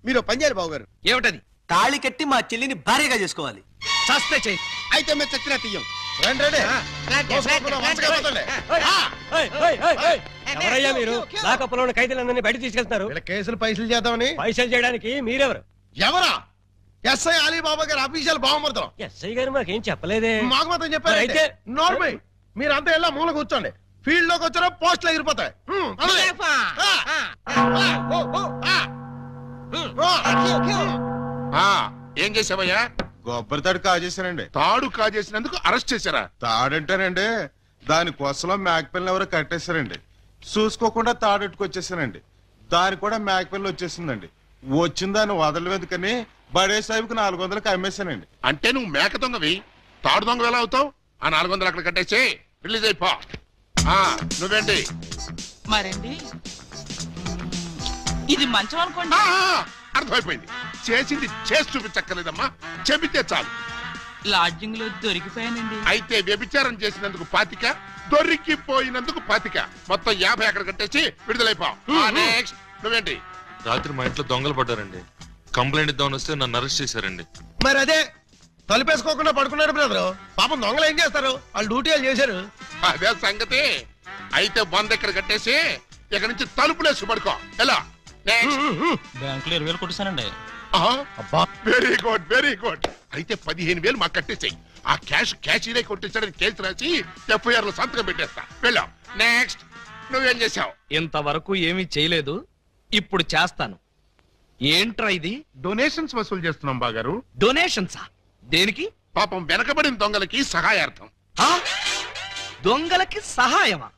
మీరు పని చేయాలి బావగారు. ఏమిటది? తాళి కట్టి మా చెల్లిని భార్యగా చేసుకోవాలి. చస్తే చేయి. అయితే మేము చచ్చినా తీయం. రండి రండి ఎవరయ్యా మీరు లాకప్పులో ఉన్న ఖైదీలందరినీ బయట తీసుకెళ్తున్నారు? కేసులు పైసలు చేద్దామని. పైసలు చేయడానికి మీరెవరు? ఎవరా? ఎస్ఐ అలీబాబా గారు అఫీషియల్ బావమరుతాం. ఎస్ఐ గారు మాకేం చెప్పలేదే. మాకు మాత్రం చెప్పారు. అయితే నార్మల్ మీరంతా వెళ్ళా మూల కూర్చోండి. ఫీల్డ్ లోకి వచ్చారో పోస్టులు ఎగిరిపోతాయి. ఏం చేసావయ్యా? కొబ్బరి తాడు కాజేశారండి. తాడు కాజేసినందుకు అరెస్ట్ చేశారా? తాడంటారండి, దాని కోసలో మేకపిల్లని ఎవరో కట్టేశారండి. చూసుకోకుండా తాడెట్టుకొచ్చేసానండి. దాని కూడా మేకపిల్ల వచ్చేసిందండి. వచ్చిన దాన్ని వదలవేదుకని బడే సాహిబ్కి 400కి అమ్మేశానండి. అంటే నువ్వు మేక దొంగవి, తాడు దొంగ ఎలా అవుతావు? ఆ 400 అక్కడ కట్టేసి రిలీజ్ అయిపో. నువ్వేంటి మరండి ఇది మంచం అనుకోండి. అర్థమైపోయింది. చేసింది చేసి చూపించక్కర్లేదమ్మా, చెబితే చాలు. లాడ్జింగ్ లో దొరికిపోయానండి. అయితే వ్యభిచారం చేసినందుకు 25, దొరికిపోయినందుకు 25, మొత్తం 50 అక్కడ కట్టేసి విడుదలైపో. నెక్స్ట్ నువ్వేంటి? రాత్రి మా ఇంట్లో దొంగలు పడ్డారండి. కంప్లైంట్ ఇద్దామని వస్తే నన్ను అరెస్ట్ చేశారండి. మరి అదే తలుపేసుకోకుండా పడుకున్నారు బ్రదరు. పాపం దొంగలు ఏం చేస్తారు? వాళ్ళు డ్యూటీ వాళ్ళు చేశారు. అదే సంగతి. అయితే 100 ఎక్కడ కట్టేసి ఇక్కడ నుంచి తలుపులేసి పడుకో. ఎలా? బ్యాంకులో 20,000 కొట్టేశానండి. Very good very good. అయితే 15,000 మాకు కట్టేసాయి. ఆ క్యాష్ ఇదే కొట్టేసాడని కేసు రాసి FIR లో సంతకం పెట్టేస్తా. వెళ్ళా. నెక్స్ట్ నువ్వేం చేసావు? ఇంతవరకు ఏమీ చేయలేదు, ఇప్పుడు చేస్తాను. ఏంట్రా ఇది? డొనేషన్స్ వసూలు చేస్తున్నాం బాగారు. డొనేషన్సా? దేనికి? పాపం వెనకబడిన దొంగలకి సహాయార్థం. దొంగలకి సహాయమా?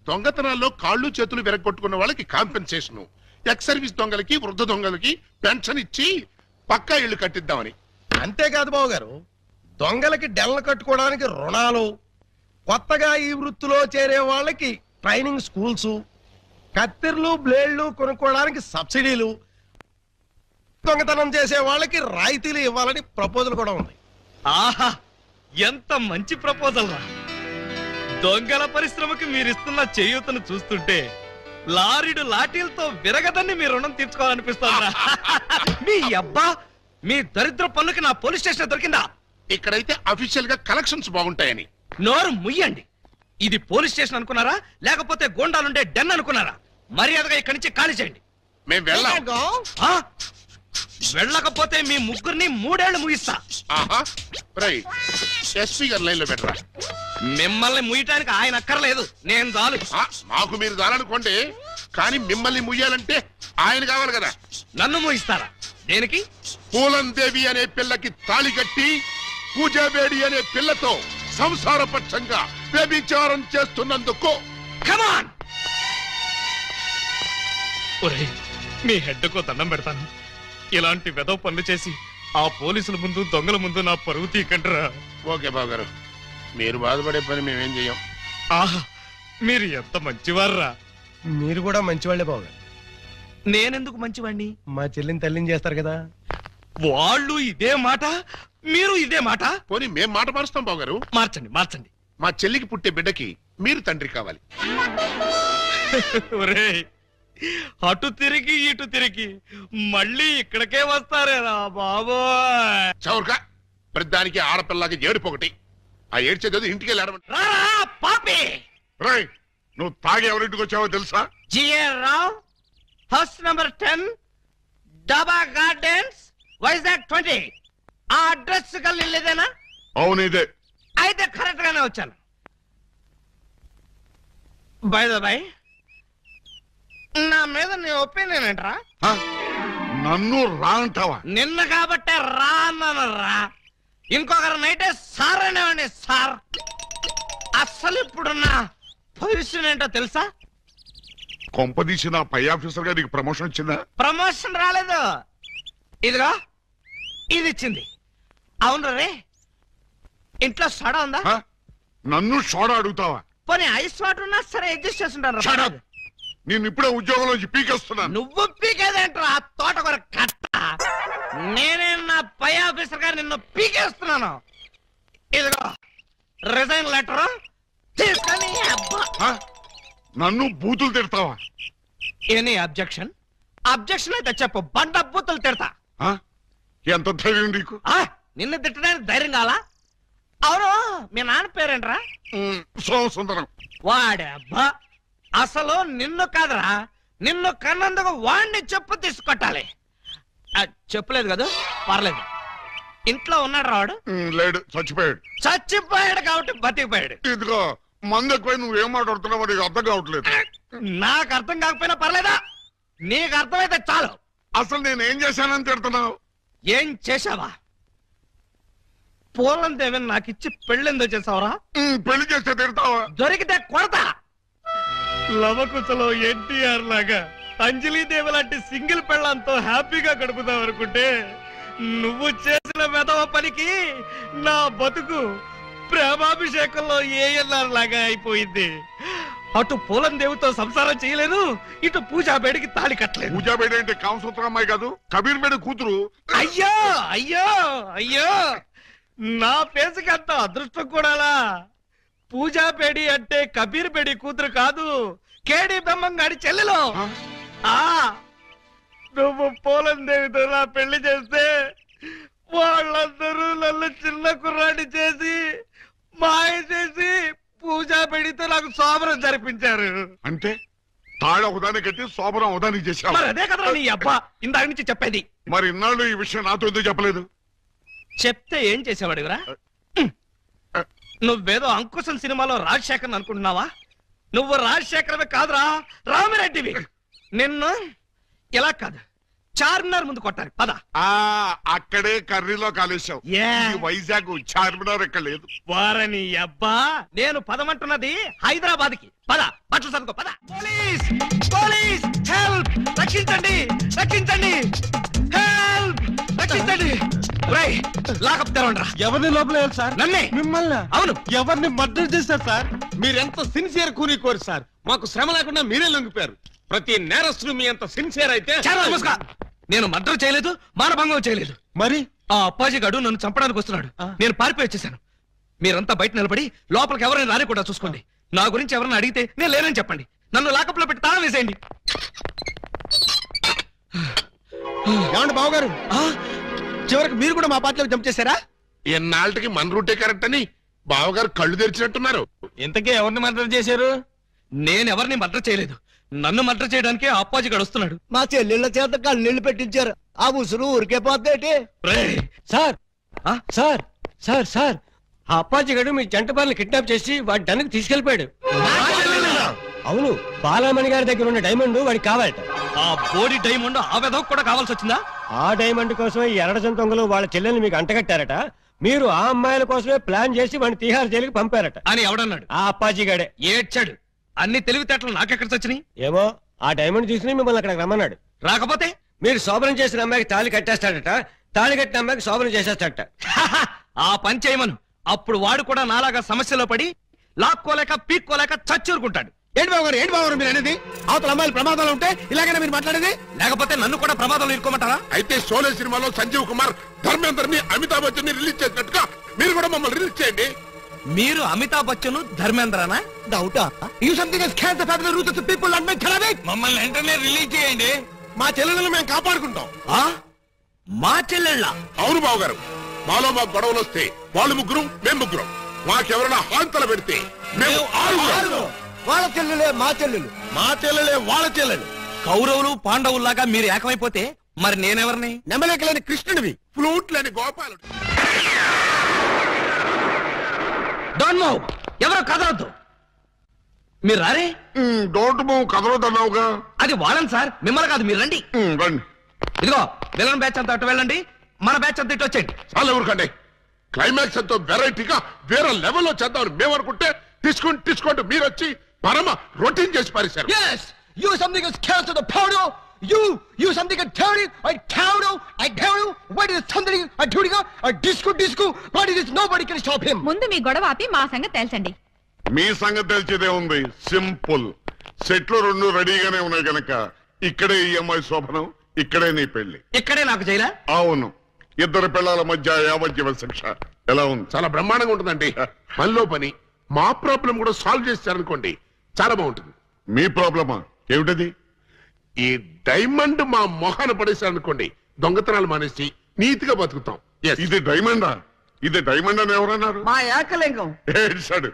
దొంగతనాల్లో కాళ్ళు చేతులు విరగొట్టుకున్న వాళ్ళకి కాంపెన్సేషన్, ఎక్స్ సర్వీస్ దొంగలకి వృద్ధ దొంగలకి పెన్షన్ ఇచ్చి పక్కా ఇళ్లు కట్టిద్దామని. అంతేకాదు బాబు గారు, దొంగలకి డెల్ల కట్టుకోవడానికి రుణాలు, కొత్తగా ఈ వృత్తిలో చేరే వాళ్ళకి ట్రైనింగ్ స్కూల్స్, కత్తిర్లు బ్లేడ్లు కొనుక్కోవడానికి సబ్సిడీలు, దొంగతనం చేసే వాళ్ళకి రాయితీలు ఇవ్వాలని ప్రపోజల్ కూడా ఉంది. ఆహా, ఎంత మంచి ప్రపోజల్ రా! దొంగల పరిశ్రమకి మీరిస్తున్న చేయూతను చూస్తుంటే లారీడు లాఠీలతో విరగదని మీ రుణం తీర్చుకోవాలనిపిస్తోందిరా. మీ అబ్బా, మీ దరిద్ర పనులకి నా పోలీస్ స్టేషన్ దొరికిందా? ఇక్కడైతే అఫీషియల్ గా కలెక్షన్స్ బాగుంటాయని. నోరు ముయ్యండి. ఇది పోలీస్ స్టేషన్ అనుకున్నారా, లేకపోతే గోండాలుండే డెన్ అనుకున్నారా? మర్యాదగా ఇక్కడి నుంచి ఖాళీ చేయండి. మేము వెళ్ళాం. వెళ్ళకపోతే మీ ముగ్గురిని 3 ఏళ్లు ముగిస్తా. ఎస్పీ గారు లైన్ లో పెట్టరా. మిమ్మల్ని ముయ్యటానికి ఆయన అక్కర్లేదు, నేను చాలు. మాకు మీరు చాలనుకోండి, కానీ మిమ్మల్ని ముయ్యాలంటే ఆయన కావాలి కదా. నన్ను ముగిస్తారా? దేనికి? పూలందేవి అనే పిల్లకి తాళి కట్టి పూజాబేడి అనే పిల్లతో సంసారపక్షంగా వ్యభిచారం చేస్తున్నందుకు. కమాన్! ఒరేయ్, మీ హెడ్కో దండం పెడతాను. ఇలాంటి వెదవ పనులు చేసి ఆ పోలీసుల ముందు దొంగల ముందు నా పరువు తీకంటరా. ఓకే బాబు గారు, మీరు బాధపడే పని మేమేం చెయ్యం. ఆహా, మీరు ఎంత మంచివారా. మీరు కూడా మంచివాళ్లే బాబు గారు. నేనెందుకు మంచివాణ్ణి? మా చెల్లిని తల్లిని చేస్తారు కదా. వాళ్ళు ఇదే మాట, మీరు ఇదే మాట. పోనీ మేం మాట మారుస్తాం బాబు గారు. మార్చండి మార్చండి. మా చెల్లికి పుట్టే బిడ్డకి మీరు తండ్రి కావాలి. ఒరేయ్, అటు తిరిగి ఇటు తిరిగి మళ్ళీ ఇక్కడికే వస్తారేరా బాబోయ్. చౌర్గా ప్రతిదానికి ఆడపిల్లకి ఏడుపొకటి. ఆ ఏడ్చేది ఇంటికి వెళ్ళాడమంట. పాపి, నువ్వు తాగి ఎవరింటికి వచ్చావో తెలుసా? జిఆర్ రావు, హౌస్ నంబర్ 10, డాబా గార్డెన్స్, వైజాగ్ 20. ఆ అడ్రస్ కలిదేనా? అవును ఇదే. అయితే కరెక్ట్ గానే వచ్చాను. బై ద బై, నా మీద నీ ఒపీనియన్ ఏంట్రా? నన్ను రా అంటావా? నిన్న కాబట్టే రా అన్నాను రా. ఇంకొకరు నైటే సార్ అనేవాడిని సార్. అసలు ఇప్పుడున్న పొజిషన్ ఏంటో తెలుసా? కొంపదీసి నా పై ఆఫీసర్ గా నీకు ప్రమోషన్ వచ్చిందా? ప్రమోషన్ రాలేదు, ఇదిగో ఇది ఇచ్చింది. అవును రే, ఇంట్లో సోడా ఉందా? నన్ను సోడా అడుగుతావా? పోనీ ఐస్ వాటర్ ఉన్నా సరే అడ్జస్ట్ చేస్తుంటాను. నేను ఇప్పుడే ఉద్యోగంలోంచి పీకేస్తున్నాను. నువ్వు పీకేదేంట్రా తోటకూర కట్ట? నేనే నా పై ఆఫీసర్ గారు నిన్ను పీకేస్తున్నాను. ఇదిగో రిజైన్ లెటర్ తీసుకొని. నన్ను బూతులు తిడతావా? Any objection? అబ్జెక్షన్ అయితే చెప్పు, బండ బూతులు తిడతా. ఎంత ధైర్యం నీకు? నిన్ను తిట్టడానికి ధైర్యం కావాలా? అవును మీ నాన్న పేరేంట్రా? సోమసుందరం. వాడబ్బా, అసలు నిన్ను కాదురా, నిన్ను కన్నందుకు వాడిని చెప్పు తీసుకొట్టాలి. చెప్పలేదు కదా, పర్లేదు. ఇంట్లో ఉన్నాడు రావాడు? లేడు, చచ్చిపోయాడు. చచ్చిపోయాడు కాబట్టి బతికిపోయాడు. ఇదిగో మందు ఎక్కువ, నువ్వేం మాట్లాడుతున్నావు నీకు అర్థం కావట్లేదు. నాకు అర్థం కాకపోయినా పర్లేదా, నీకు అర్థమైతే చాలు. అసలు నేనేం చేశానని తిడుతున్నావు? ఏం చేశావా? పూలం దేవిని నాకు ఇచ్చి పెళ్ళెందో చేసావురా? పెళ్లి చేస్తే తిడతావా? దొరికితే కొడతా. లవకుశలో ఎన్టీఆర్ లాగా అంజలీదేవి లాంటి సింగిల్ పెళ్ళంతో హ్యాపీగా గడుపుదాం అనుకుంటే నువ్వు చేసిన వెధవ పనికి నా బతుకు ప్రేమాభిషేకంలో ఏఎల్ఆర్ లాగా అయిపోయింది. అటు పూలం దేవితో సంసారం చేయలేను, ఇటు పూజాబేడికి తాళి కట్టలేదు. పూజాబేడి అంటే కామసూత్ర అమ్మాయి కాదు, కబీర్ బేడి కూతురు. అయ్యో అయ్యో అయ్యో, నా ఫేస్కి అంత అదృష్టం కూడాలా? పూజాబేడి అంటే కబీర్ బేడి కూతురు కాదు, కేడి బెమ్మంగాడి చెల్లెలు. నువ్వు పూలం దేవితో నా పెళ్లి చేస్తే వాళ్ళందరూ నన్ను చిన్న కుర్రాడి చేసి మాయ చేసి పూజాబేడితో నాకు శోభనం జరిపించారు. అంటే తాళి ఒకదాన్ని కట్టి శోభనం ఒకదానికి చేశావు. మరి అదే కదా నీ అబ్బా ఇందాక నుంచి చెప్పేది. మరి ఇన్నాళ్ళు ఈ విషయం నాతో ఎందుకు చెప్పలేదు? చెప్తే ఏం చేసేవాడివిరా? నువ్వేదో అంకుశం సినిమాలో రాజశేఖర్ అనుకుంటున్నావా? నువ్వు రాజశేఖరమే కాదురా, రామిరెడ్డివి. నిన్ను ఇలా కాదు, చార్మినార్ ముందు కొట్టాలి. పద. అక్కడే కర్రీలో కాలేశావు. వైజాగ్ చార్మినార్ ఎక్కడ లేదు. వారని అబ్బా, నేను పదమంటున్నది హైదరాబాద్ కి. పద, బట్టలు సర్దుకో. పద. Police police, help! రక్షించండి రక్షించండి, హెల్ప్! రక్షించండి. లాకప్ తెరవండిరా. ఎవరిని లోపల సార్? నన్నే. మిమ్మల్ని? అవును. ఎవరిని మర్డర్ చేశారు సార్? మీరెంత సిన్సియర్ కూని కోరు సార్. మాకు శ్రమ లేకుండా మీరే లొంగిపోయారు. ప్రతి నేరస్తులు మీ అంత సిన్సియర్ అయితే. నేను మర్డర్ చేయలేదు, మానభంగం చేయలేదు. మరి ఆ అప్పాజీ గడు నన్ను చంపడానికి వస్తున్నాడు. నేను పారిపోయి వచ్చేసాను. మీరంతా బయట నిలబడి లోపలికి ఎవరైనా రాని కూడా చూసుకోండి. నా గురించి ఎవరైనా అడిగితే నేను లేనని చెప్పండి. నన్ను లాకప్ లో పెట్టి తాళం వేసేయండి. ఏమండి బావగారు, చివరికి మీరు కూడా మా పార్టీలో జంప్ చేశారా? ఎన్నాళ్ళకి మన రూటే కరెక్ట్ అని బావగారు కళ్ళు తెరిచినట్టున్నారు. ఇంతకీ ఎవరిని మర్డర్ చేశారు? నేను ఎవరిని మర్డర్ చేయలేదు. నన్ను మర్డర్ చేయడానికి అప్పాజీ గడుస్తున్నాడు. మా చెల్లెళ్ళ చేత కళ్ళీళ్ళు పెట్టించారు. ఆ ఉసురు ఊరికే పోద్దేటి? సార్ సార్ సార్ సార్ ఆ అప్పాజీ గడు మీ జంట బాలను కిడ్నాప్ చేసి వాడి డన్నుకు తీసుకెళ్లిపోయాడు. అవును, బాలమణి గారి దగ్గర ఉన్న డైమండ్ వాడికి కావాలట. ఆ బోడి డైమండ్ ఆ వెధవ కూడా కావాల్సి వచ్చిందా? ఆ డైమండ్ కోసమే ఎర్రజం దొంగలు వాళ్ళ చెల్లెల్ని మీకు అంటగట్టారట. మీరు ఆ అమ్మాయిల కోసమే ప్లాన్ చేసి వాడిని తీహార్ జైలుకి పంపారట అని ఎవడన్నాడు? ఆ అప్పాజీ గడే. ఏడ్చాడు. అన్ని తెలివితేటలు నాకెక్కడ వచ్చినాయి? ఏమో, ఆ డైమండ్ తీసుకుని మిమ్మల్ని అక్కడికి రమ్మన్నాడు. రాకపోతే మీరు శోభనం చేసిన అమ్మాయికి తాళి కట్టేస్తాడట, తాళి కట్టిన అమ్మాయికి శోభనం చేసేస్తాడట. ఆ పని చేయమను. అప్పుడు వాడు కూడా నాలాగా సమస్యలో పడి లాక్కోలేక పీక్కోలేక చచ్చూరుకుంటాడు. ఏంటి బావగారు, ఏంటి బావగారు మీరు అనేది? అవతల అమ్మాయిలు ప్రమాదాలు ఉంటే ఇలాగైనా మీరు మాట్లాడేది? లేకపోతే నన్ను కూడా ప్రమాదంలో ఇరుకోమంటారా? అయితే షోలే సినిమాలో సంజీవ్ కుమార్ ధర్మేందర్ని అమితాబ్ బచ్చన్ ని రిలీజ్ చేసినట్టుగా మీరు కూడా మమ్మల్ని రిలీజ్ చేయండి. మీరు అమితాబ్ బచ్చన్ ధర్మేంద్రనా? డౌటా? You something has can the family roots of the people and make collect. మమ్మల్ని వెంటనే రిలీజ్ చేయండి. మా చెల్లెలను మేము కాపాడుకుంటాం. మా చెల్లెళ్ళ? అవును బావగారు, మాలో మాకు గొడవలు వస్తే వాళ్ళు ముగ్గురు, మేము ముగ్గురం. మాకెవరైనా హాంతలు పెడితే మేము ఆరుగురం. వాళ్ళ చెల్లెలే మా చెల్లెలు, మా చెల్లెలే వాళ్ళ చెల్లెలు. కౌరవులు పాండవుల్లాగా మీరు ఏకమైపోతే మరి నేనెవరిని? నెమలేకలేని కృష్ణుడివి, ఫ్లూట్ లేని గోపాలుడు. Don't move. ఎవరో కదలొద్దు. మీరు రారే? డోంట్ మూవ్ కదలొద్దన్నావుగా. అది వాళ్ళని సార్, మిమ్మల్ని కాదు. మీరు రండి. రండి. ఇదిగో విలన్ బ్యాచ్ అంతా అటు వెళ్ళండి, మన బ్యాచ్ అంతా ఇటు వచ్చేయండి. చాలా ఎవరికండి క్లైమాక్స్ ఎంతో వెరైటీగా వేరే లెవెల్లో చేద్దామని మేము అనుకుంటే తీసుకుంటూ మీరు వచ్చి పరమ రొటీన్ చేసి పారేశారు. Yes, you something is cast to the powder. You something a dirty, I tell you, what is something a dirty, a disco, what is this? Nobody can stop him. ముందు మీ గొడవ ఆపి మా సంగతి తెలుసండి. మీ సంగతి తెలిసేదే ఉంది. సింపుల్. సెట్లు రెండు రెడీగానే ఉన్నాయి గనక ఇక్కడే ఈ అమ్మాయి శోభనం, ఇక్కడే నీ పెళ్లి. ఇక్కడే నాకు చేయలే? అవును. ఇద్దరు పిల్లల మధ్య యావజ్జీవ శిక్ష. ఎలా ఉంది? చాలా బ్రహ్మాండంగా ఉంటుందండి. మనలో పని మా ప్రాబ్లం కూడా సాల్వ్ చేస్తారనుకోండి, చాలా బాగుంటుంది. మీ ప్రాబ్లమా ఏమిటది? ఈ డైమండ్ మా మొహాన పడేశారనుకోండి, దొంగతనాలు మానేసి నీతిగా బతుకుతాం. ఇది డైమండా? ఇది డైమండ్ అని ఎవరన్నారు? మా ఏకలింగం. ఏడ్చాడు.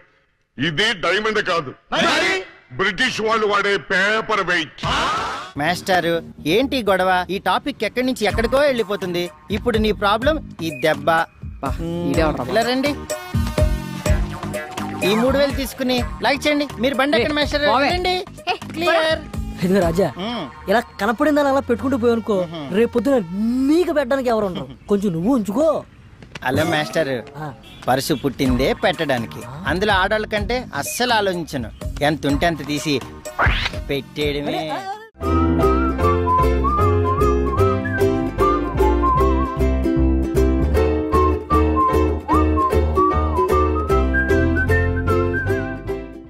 ఇది డైమండ్ కాదు, బ్రిటిష్ వాళ్ళు వాడే పేపర్ వెయిట్. మాస్టారు ఏంటి గొడవ? ఈ టాపిక్ ఎక్కడి నుంచి ఎక్కడికో వెళ్ళిపోతుంది. ఇప్పుడు నీ ప్రాబ్లం ఈ దెబ్బ. ఇలా రండి, ఈ 3000 తీసుకుని లైక్ చేయండి. మీరు బండి ఎక్కడ మాస్టర్? క్లియర్. రాజా, ఇలా కనపడిందని అలా పెట్టుకుంటూ పోయానుకో, రేపు పొద్దున నీకు పెట్టడానికి ఎవరు ఉండరు. కొంచెం నువ్వు ఉంచుకో. హలో మాస్టర్, పర్సు పుట్టిందే పెట్టడానికి. అందులో ఆడవాళ్ళ కంటే అస్సలు ఆలోచించను. ఎంత ఉంటే అంత తీసి పెట్టేయడమే.